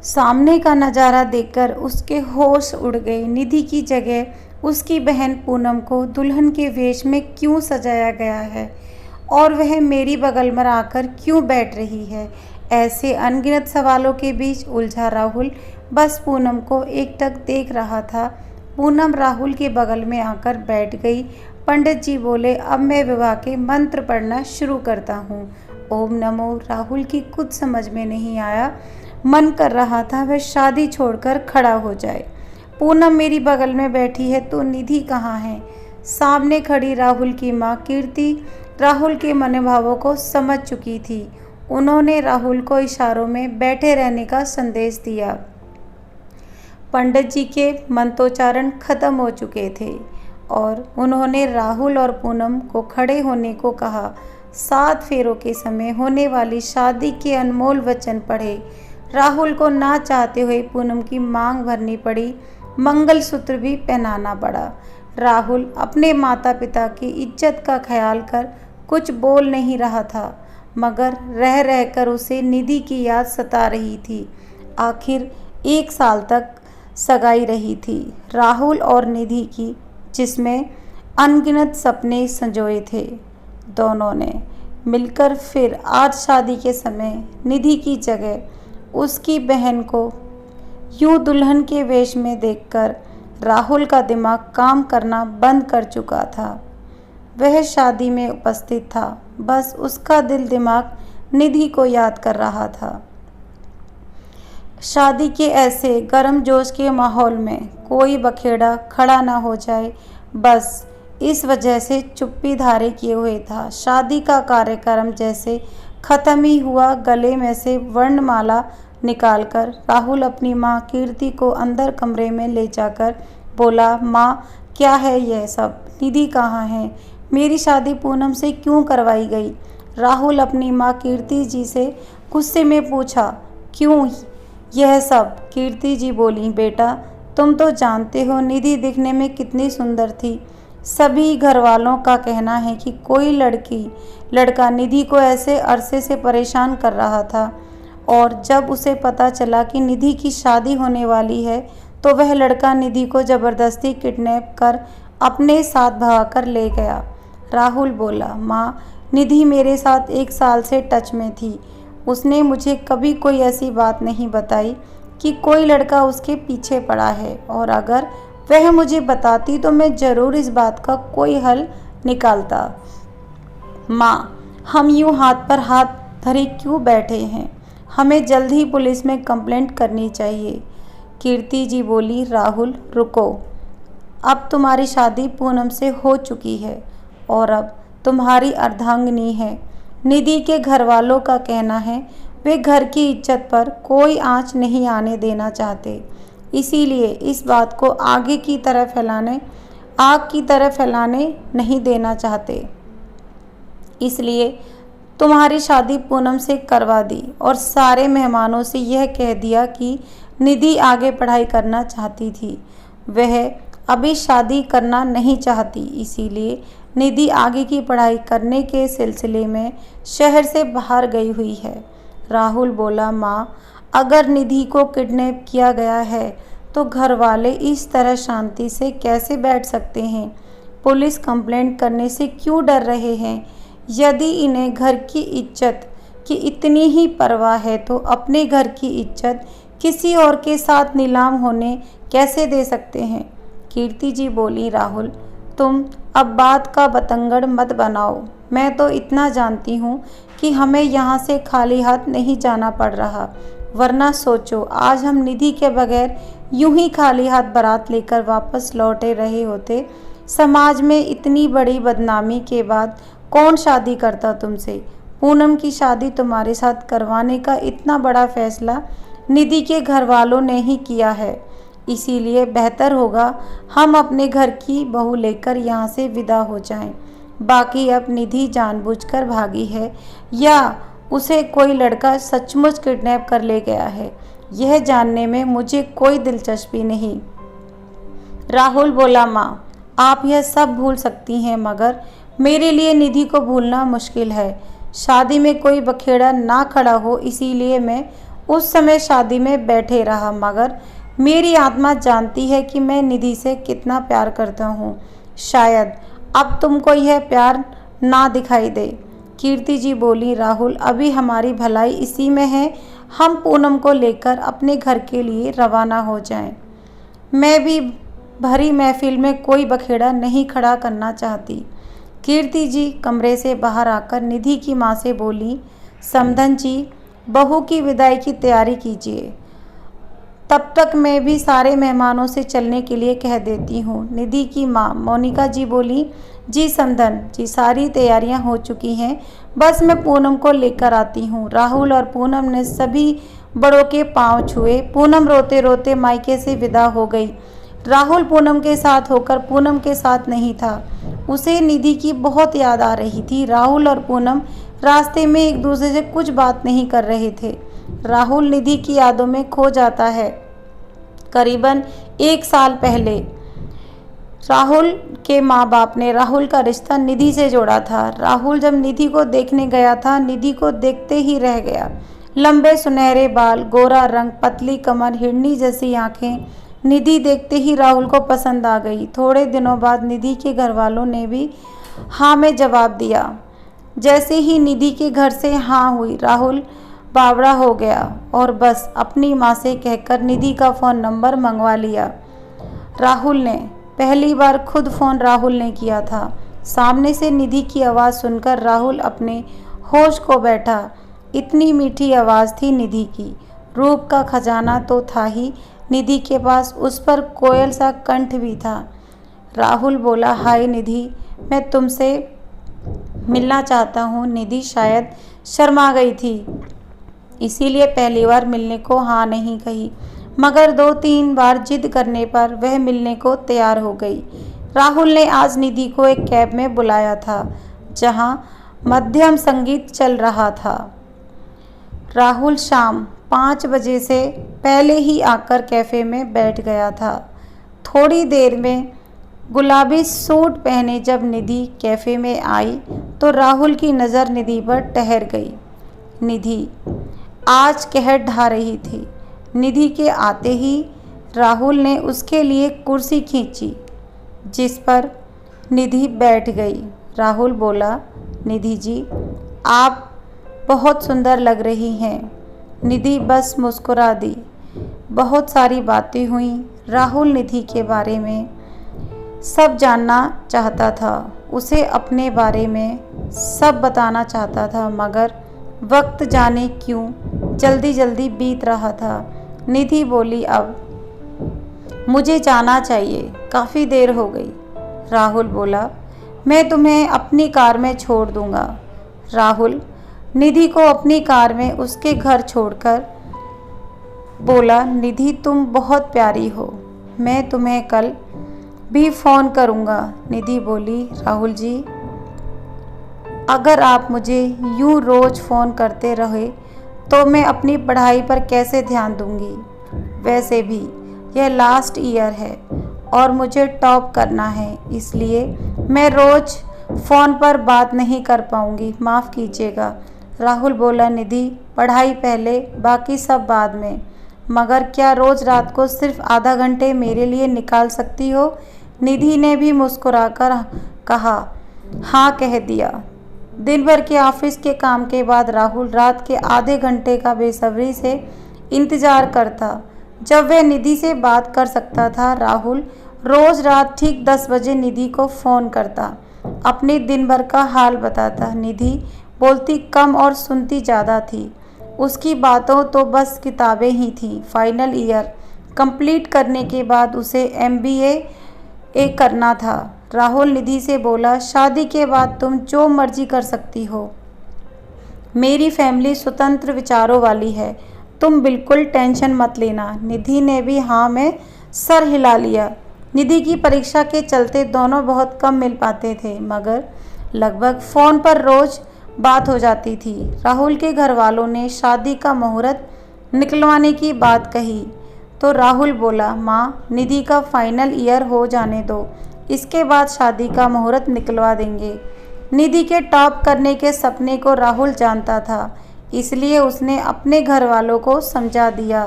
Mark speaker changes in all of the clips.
Speaker 1: सामने का नज़ारा देखकर उसके होश उड़ गए। निधि की जगह उसकी बहन पूनम को दुल्हन के वेश में क्यों सजाया गया है और वह मेरी बगल में आकर क्यों बैठ रही है? ऐसे अनगिनत सवालों के बीच उलझा राहुल बस पूनम को एकटक देख रहा था। पूनम राहुल के बगल में आकर बैठ गई। पंडित जी बोले, अब मैं विवाह के मंत्र पढ़ना शुरू करता हूँ। ओम नमो। राहुल की कुछ समझ में नहीं आया। मन कर रहा था वह शादी छोड़कर खड़ा हो जाए। पूनम मेरी बगल में बैठी है तो निधि कहाँ है? सामने खड़ी राहुल की माँ कीर्ति राहुल के मनोभावों को समझ चुकी थी। उन्होंने राहुल को इशारों में बैठे रहने का संदेश दिया। पंडित जी के मंत्रोच्चारण खत्म हो चुके थे और उन्होंने राहुल और पूनम को खड़े होने को कहा। 7 फेरों के समय होने वाली शादी के अनमोल वचन पढ़े। राहुल को ना चाहते हुए पूनम की मांग भरनी पड़ी। मंगलसूत्र भी पहनाना पड़ा। राहुल अपने माता पिता की इज्जत का ख्याल कर कुछ बोल नहीं रहा था, मगर रह रहकर उसे निधि की याद सता रही थी। आखिर 1 साल तक सगाई रही थी राहुल और निधि की, जिसमें अनगिनत सपने संजोए थे। दोनों ने मिलकर फिर आज शादी के समय निधि की जगह उसकी बहन को यूं दुल्हन के वेश में देखकर राहुल का दिमाग काम करना बंद कर चुका था। वह शादी में उपस्थित था, बस उसका दिल दिमाग निधि को याद कर रहा था। शादी के ऐसे गर्मजोश के माहौल में कोई बखेड़ा खड़ा ना हो जाए, बस इस वजह से चुप्पी धारे किए हुए था। शादी का कार्यक्रम जैसे खत्म ही हुआ। गले में से वर्णमाला निकालकर राहुल अपनी माँ कीर्ति को अंदर कमरे में ले जाकर बोला, माँ क्या है यह सब? निधि कहाँ है? मेरी शादी पूनम से क्यों करवाई गई? राहुल अपनी माँ कीर्ति जी से गुस्से में पूछा, क्यों यह सब? कीर्ति जी बोली, बेटा तुम तो जानते हो निधि दिखने में कितनी सुंदर थी। सभी घर वालों का कहना है कि कोई लड़का निधि को ऐसे अरसे से परेशान कर रहा था, और जब उसे पता चला कि निधि की शादी होने वाली है तो वह लड़का निधि को ज़बरदस्ती किडनैप कर अपने साथ भगाकर ले गया। राहुल बोला, माँ निधि मेरे साथ 1 साल से टच में थी। उसने मुझे कभी कोई ऐसी बात नहीं बताई कि कोई लड़का उसके पीछे पड़ा है, और अगर वह मुझे बताती तो मैं ज़रूर इस बात का कोई हल निकालता। माँ हम यूँ हाथ पर हाथ धरे क्यों बैठे हैं? हमें जल्द ही पुलिस में कंप्लेंट करनी चाहिए। कीर्ति जी बोली, राहुल रुको, अब तुम्हारी शादी पूनम से हो चुकी है और अब तुम्हारी अर्धांगिनी है। निधि के घर वालों का कहना है वे घर की इज्जत पर कोई आंच नहीं आने देना चाहते, इसीलिए इस बात को आग की तरह फैलाने नहीं देना चाहते। इसलिए तुम्हारी शादी पूनम से करवा दी और सारे मेहमानों से यह कह दिया कि निधि आगे पढ़ाई करना चाहती थी। वह अभी शादी करना नहीं चाहती, इसीलिए निधि आगे की पढ़ाई करने के सिलसिले में शहर से बाहर गई हुई है। राहुल बोला, माँ अगर निधि को किडनैप किया गया है तो घर वाले इस तरह शांति से कैसे बैठ सकते हैं? पुलिस कंप्लेंट करने से क्यों डर रहे हैं? यदि इन्हें घर की इज्जत की इतनी ही परवाह है तो अपने घर की इज्जत किसी और के साथ नीलाम होने कैसे दे सकते हैं? कीर्ति जी बोली, राहुल तुम अब बात का बतंगड़ मत बनाओ। मैं तो इतना जानती हूँ कि हमें यहाँ से खाली हाथ नहीं जाना पड़ रहा, वरना सोचो आज हम निधि के बगैर यूं ही खाली हाथ बारात लेकर वापस लौटे रहे होते। समाज में इतनी बड़ी बदनामी के बाद कौन शादी करता तुमसे? पूनम की शादी तुम्हारे साथ करवाने का इतना बड़ा फैसला निधि के घर वालों ने ही किया है, इसीलिए बेहतर होगा हम अपने घर की बहू लेकर यहाँ से विदा हो जाएं। बाकी अब निधि जानबूझकर भागी है या उसे कोई लड़का सचमुच किडनैप कर ले गया है, यह जानने में मुझे कोई दिलचस्पी नहीं। राहुल बोला, माँ आप यह सब भूल सकती हैं, मगर मेरे लिए निधि को भूलना मुश्किल है। शादी में कोई बखेड़ा ना खड़ा हो, इसीलिए मैं उस समय शादी में बैठे रहा, मगर मेरी आत्मा जानती है कि मैं निधि से कितना प्यार करता हूँ। शायद अब तुमको यह प्यार ना दिखाई दे। कीर्ति जी बोली, राहुल, अभी हमारी भलाई इसी में है, हम पूनम को लेकर अपने घर के लिए रवाना हो जाएं। मैं भी भरी महफिल में कोई बखेड़ा नहीं खड़ा करना चाहती। कीर्ति जी कमरे से बाहर आकर निधि की माँ से बोली, समधन जी, बहू की विदाई की तैयारी कीजिए, तब तक मैं भी सारे मेहमानों से चलने के लिए कह देती हूँ। निधि की माँ मोनिका जी बोली, जी समधन जी, सारी तैयारियां हो चुकी हैं, बस मैं पूनम को लेकर आती हूँ। राहुल और पूनम ने सभी बड़ों के पांव छुए। पूनम रोते रोते मायके से विदा हो गई। राहुल पूनम के साथ होकर पूनम के साथ नहीं था। उसे निधि की बहुत याद आ रही थी। राहुल और पूनम रास्ते में एक दूसरे से कुछ बात नहीं कर रहे थे। राहुल निधि की यादों में खो जाता है। करीबन 1 साल पहले राहुल के माँ बाप ने राहुल का रिश्ता निधि से जोड़ा था। राहुल जब निधि को देखने गया था, निधि को देखते ही रह गया। लंबे सुनहरे बाल, गोरा रंग, पतली कमर, हिरनी जैसी आंखें। निधि देखते ही राहुल को पसंद आ गई। थोड़े दिनों बाद निधि के घर वालों ने भी हाँ में जवाब दिया। जैसे ही निधि के घर से हाँ हुई, राहुल बावड़ा हो गया और बस अपनी माँ से कहकर निधि का फ़ोन नंबर मंगवा लिया। राहुल ने पहली बार खुद फ़ोन राहुल ने किया था। सामने से निधि की आवाज़ सुनकर राहुल अपने होश खो बैठा। इतनी मीठी आवाज़ थी निधि की। रूप का खजाना तो था ही निधि के पास, उस पर कोयल सा कंठ भी था। राहुल बोला, हाय निधि, मैं तुमसे मिलना चाहता हूँ। निधि शायद शर्मा गई थी, इसीलिए पहली बार मिलने को हाँ नहीं कही, मगर 2-3 बार जिद करने पर वह मिलने को तैयार हो गई। राहुल ने आज निधि को एक कैब में बुलाया था, जहां मध्यम संगीत चल रहा था। राहुल शाम 5 बजे से पहले ही आकर कैफ़े में बैठ गया था। थोड़ी देर में गुलाबी सूट पहने जब निधि कैफ़े में आई तो राहुल की नज़र निधि पर ठहर गई। निधि आज कहर ढा रही थी। निधि के आते ही राहुल ने उसके लिए कुर्सी खींची, जिस पर निधि बैठ गई। राहुल बोला, निधि जी, आप बहुत सुंदर लग रही हैं। निधि बस मुस्कुरा दी। बहुत सारी बातें हुई। राहुल निधि के बारे में सब जानना चाहता था, उसे अपने बारे में सब बताना चाहता था, मगर वक्त जाने क्यों जल्दी जल्दी बीत रहा था। निधि बोली, अब मुझे जाना चाहिए, काफ़ी देर हो गई। राहुल बोला, मैं तुम्हें अपनी कार में छोड़ दूंगा। राहुल निधि को अपनी कार में उसके घर छोड़कर बोला, निधि तुम बहुत प्यारी हो, मैं तुम्हें कल भी फ़ोन करूंगा। निधि बोली, राहुल जी, अगर आप मुझे यूं रोज़ फ़ोन करते रहे तो मैं अपनी पढ़ाई पर कैसे ध्यान दूंगी। वैसे भी यह लास्ट ईयर है और मुझे टॉप करना है, इसलिए मैं रोज़ फ़ोन पर बात नहीं कर पाऊंगी, माफ़ कीजिएगा। राहुल बोला, निधि पढ़ाई पहले, बाकी सब बाद में, मगर क्या रोज़ रात को सिर्फ आधा घंटे मेरे लिए निकाल सकती हो। निधि ने भी मुस्कुराकर कहा, हाँ कह दिया। दिन भर के ऑफिस के काम के बाद राहुल रात के आधे घंटे का बेसब्री से इंतज़ार करता, जब वह निधि से बात कर सकता था। राहुल रोज़ रात ठीक 10 बजे निधि को फ़ोन करता, अपने दिन भर का हाल बताता। निधि बोलती कम और सुनती ज़्यादा थी। उसकी बातों तो बस किताबें ही थीं। फाइनल ईयर कंप्लीट करने के बाद उसे MBA करना था। राहुल निधि से बोला, शादी के बाद तुम जो मर्जी कर सकती हो, मेरी फैमिली स्वतंत्र विचारों वाली है, तुम बिल्कुल टेंशन मत लेना। निधि ने भी हाँ में सर हिला लिया। निधि की परीक्षा के चलते दोनों बहुत कम मिल पाते थे, मगर लगभग फ़ोन पर रोज़ बात हो जाती थी। राहुल के घर वालों ने शादी का मुहूर्त निकलवाने की बात कही तो राहुल बोला, माँ, निधि का फाइनल ईयर हो जाने दो, इसके बाद शादी का मुहूर्त निकलवा देंगे। निधि के टॉप करने के सपने को राहुल जानता था, इसलिए उसने अपने घर वालों को समझा दिया।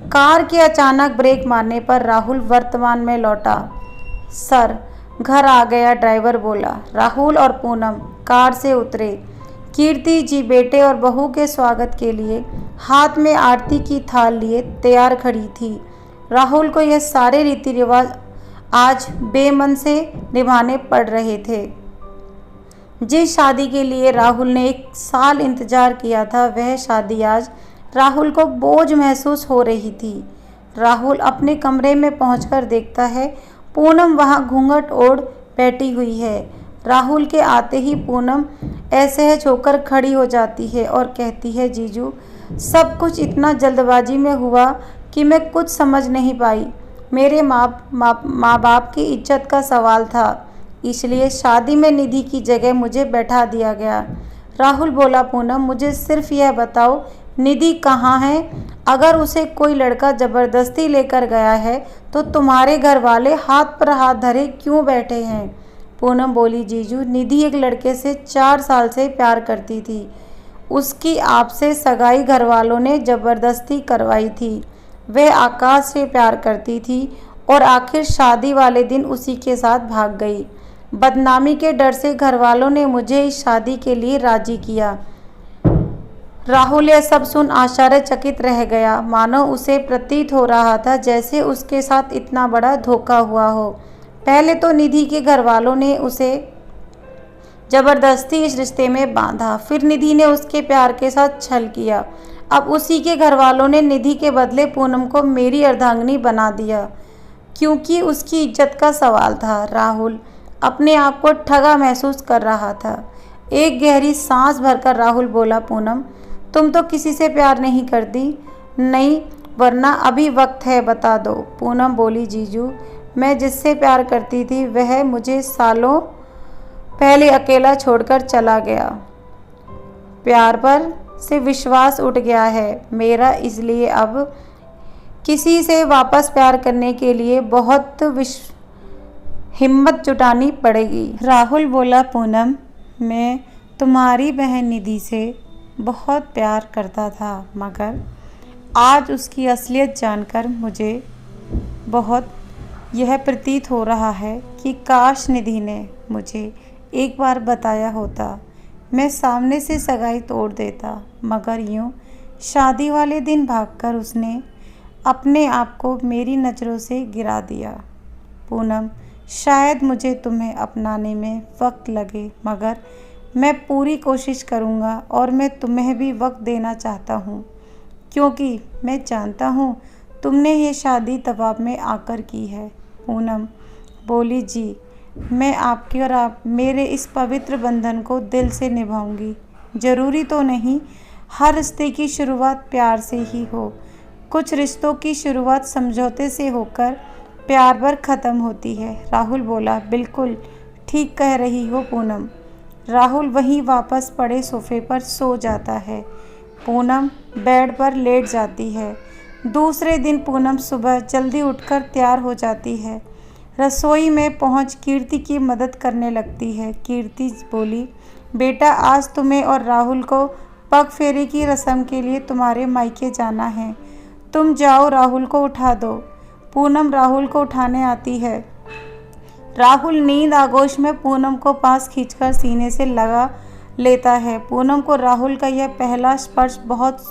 Speaker 1: कार के अचानक ब्रेक मारने पर राहुल वर्तमान में लौटा। सर, घर आ गया, ड्राइवर बोला। राहुल और पूनम कार से उतरे। कीर्ति जी बेटे और बहू के स्वागत के लिए हाथ में आरती की थाल लिए तैयार खड़ी थी। राहुल को यह सारे रीति रिवाज आज बेमन से निभाने पड़ रहे थे। जिस शादी के लिए राहुल ने 1 साल इंतजार किया था, वह शादी आज राहुल को बोझ महसूस हो रही थी। राहुल अपने कमरे में पहुंचकर देखता है पूनम वहां घूंघट ओढ़ बैठी हुई है। राहुल के आते ही पूनम असहज होकर खड़ी हो जाती है और कहती है, जीजू, सब कुछ इतना जल्दबाजी में हुआ कि मैं कुछ समझ नहीं पाई। मेरे माँ बाप की इज्जत का सवाल था, इसलिए शादी में निधि की जगह मुझे बैठा दिया गया। राहुल बोला, पूनम, मुझे सिर्फ यह बताओ, निधि कहाँ है? अगर उसे कोई लड़का ज़बरदस्ती लेकर गया है तो तुम्हारे घर वाले हाथ पर हाथ धरे क्यों बैठे हैं? पूनम बोली, जीजू, निधि एक लड़के से 4 साल से प्यार करती थी। उसकी आपसे सगाई घर वालों ने ज़बरदस्ती करवाई थी। वह आकाश से प्यार करती थी और आखिर शादी वाले दिन उसी के साथ भाग गई। बदनामी के डर से घर वालों ने मुझे इस शादी के लिए राजी किया। राहुल यह सब सुन आश्चर्यचकित रह गया, मानो उसे प्रतीत हो रहा था जैसे उसके साथ इतना बड़ा धोखा हुआ हो। पहले तो निधि के घर वालों ने उसे जबरदस्ती इस रिश्ते में बांधा, फिर निधि ने उसके प्यार के साथ छल किया। अब उसी के घर वालों ने निधि के बदले पूनम को मेरी अर्धांगिनी बना दिया, क्योंकि उसकी इज्जत का सवाल था। राहुल अपने आप को ठगा महसूस कर रहा था। एक गहरी सांस भरकर राहुल बोला, पूनम, तुम तो किसी से प्यार नहीं करती? नहीं, वरना अभी वक्त है, बता दो। पूनम बोली, जीजू, मैं जिससे प्यार करती थी वह मुझे सालों पहले अकेला छोड़कर चला गया। प्यार पर से विश्वास उठ गया है मेरा, इसलिए अब किसी से वापस प्यार करने के लिए बहुत हिम्मत जुटानी पड़ेगी। राहुल बोला, पूनम, मैं तुम्हारी बहन निधि से बहुत प्यार करता था, मगर आज उसकी असलियत जानकर मुझे बहुत यह प्रतीत हो रहा है कि काश निधि ने मुझे एक बार बताया होता, मैं सामने से सगाई तोड़ देता। मगर यूँ शादी वाले दिन भागकर उसने अपने आप को मेरी नज़रों से गिरा दिया। पूनम, शायद मुझे तुम्हें अपनाने में वक्त लगे, मगर मैं पूरी कोशिश करूँगा और मैं तुम्हें भी वक्त देना चाहता हूँ, क्योंकि मैं जानता हूँ तुमने ये शादी दबाव में आकर की है। पूनम बोली, जी, मैं आपकी और आप मेरे इस पवित्र बंधन को दिल से निभाऊंगी। ज़रूरी तो नहीं हर रिश्ते की शुरुआत प्यार से ही हो, कुछ रिश्तों की शुरुआत समझौते से होकर प्यार पर ख़त्म होती है। राहुल बोला, बिल्कुल ठीक कह रही हो पूनम। राहुल वहीं वापस पड़े सोफे पर सो जाता है। पूनम बेड पर लेट जाती है। दूसरे दिन पूनम सुबह जल्दी उठकर तैयार हो जाती है। रसोई में पहुंच कीर्ति की मदद करने लगती है। कीर्ति बोली, बेटा, आज तुम्हें और राहुल को पग फेरे की रस्म के लिए तुम्हारे मायके जाना है। तुम जाओ, राहुल को उठा दो। पूनम राहुल को उठाने आती है। राहुल नींद आगोश में पूनम को पास खींचकर सीने से लगा लेता है। पूनम को राहुल का यह पहला स्पर्श बहुत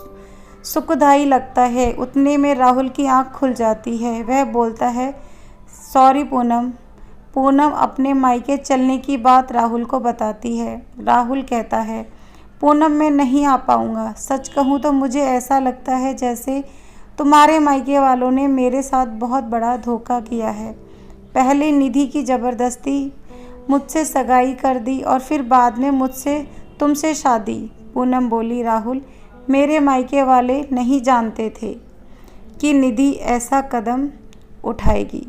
Speaker 1: सुखदायी लगता है। उतने में राहुल की आंख खुल जाती है। वह बोलता है, सॉरी पूनम। पूनम अपने मायके चलने की बात राहुल को बताती है। राहुल कहता है, पूनम, मैं नहीं आ पाऊँगा। सच कहूँ तो मुझे ऐसा लगता है जैसे तुम्हारे मायके वालों ने मेरे साथ बहुत बड़ा धोखा किया है। पहले निधि की ज़बरदस्ती मुझसे सगाई कर दी और फिर बाद में मुझसे तुमसे शादी। पूनम बोली, राहुल, मेरे मायके वाले नहीं जानते थे कि निधि ऐसा कदम उठाएगी।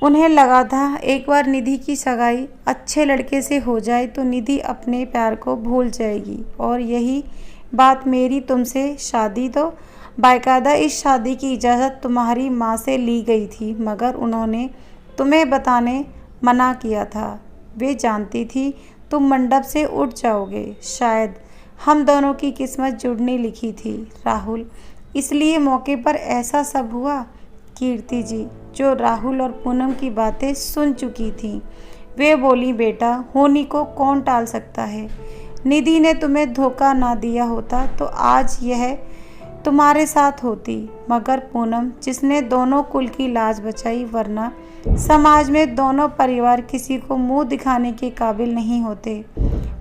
Speaker 1: उन्हें लगा था एक बार निधि की सगाई अच्छे लड़के से हो जाए तो निधि अपने प्यार को भूल जाएगी, और यही बात मेरी तुमसे शादी तो बाकायदा इस शादी की इजाज़त तुम्हारी माँ से ली गई थी, मगर उन्होंने तुम्हें बताने मना किया था। वे जानती थी तुम मंडप से उठ जाओगे, शायद हम दोनों की किस्मत जुड़ने लिखी थी राहुल, इसलिए मौके पर ऐसा सब हुआ। कीर्ति जी, जो राहुल और पूनम की बातें सुन चुकी थी, वे बोली, बेटा, होनी को कौन टाल सकता है। निधि ने तुम्हें धोखा ना दिया होता तो आज यह तुम्हारे साथ होती, मगर पूनम, जिसने दोनों कुल की लाज बचाई, वरना समाज में दोनों परिवार किसी को मुंह दिखाने के काबिल नहीं होते।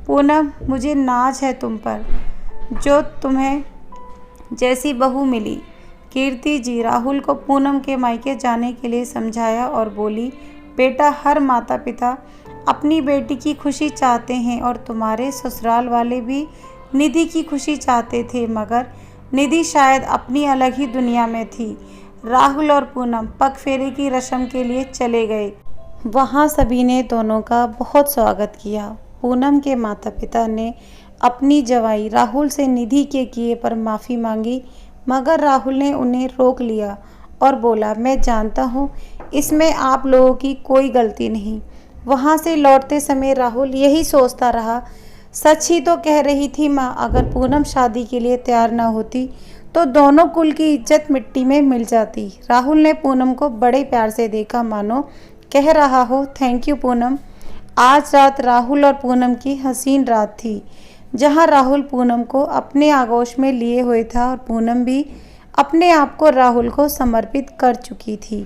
Speaker 1: पूनम, मुझे नाज है तुम पर, जो तुम्हें जैसी बहू मिली। कीर्ति जी राहुल को पूनम के मायके जाने के लिए समझाया और बोली, बेटा, हर माता पिता अपनी बेटी की खुशी चाहते हैं और तुम्हारे ससुराल वाले भी निधि की खुशी चाहते थे, मगर निधि शायद अपनी अलग ही दुनिया में थी। राहुल और पूनम पग फेरे की रस्म के लिए चले गए। वहाँ सभी ने दोनों का बहुत स्वागत किया। पूनम के माता पिता ने अपनी जवाई राहुल से निधि के किए पर माफ़ी मांगी, मगर राहुल ने उन्हें रोक लिया और बोला, मैं जानता हूँ इसमें आप लोगों की कोई गलती नहीं। वहाँ से लौटते समय राहुल यही सोचता रहा, सच ही तो कह रही थी माँ, अगर पूनम शादी के लिए तैयार न होती तो दोनों कुल की इज्जत मिट्टी में मिल जाती। राहुल ने पूनम को बड़े प्यार से देखा, मानो कह रहा हो, थैंक यू पूनम। आज रात राहुल और पूनम की हसीन रात थी, जहां राहुल पूनम को अपने आगोश में लिए हुए था और पूनम भी अपने आप को राहुल को समर्पित कर चुकी थी।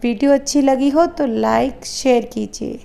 Speaker 1: वीडियो अच्छी लगी हो तो लाइक शेयर कीजिए।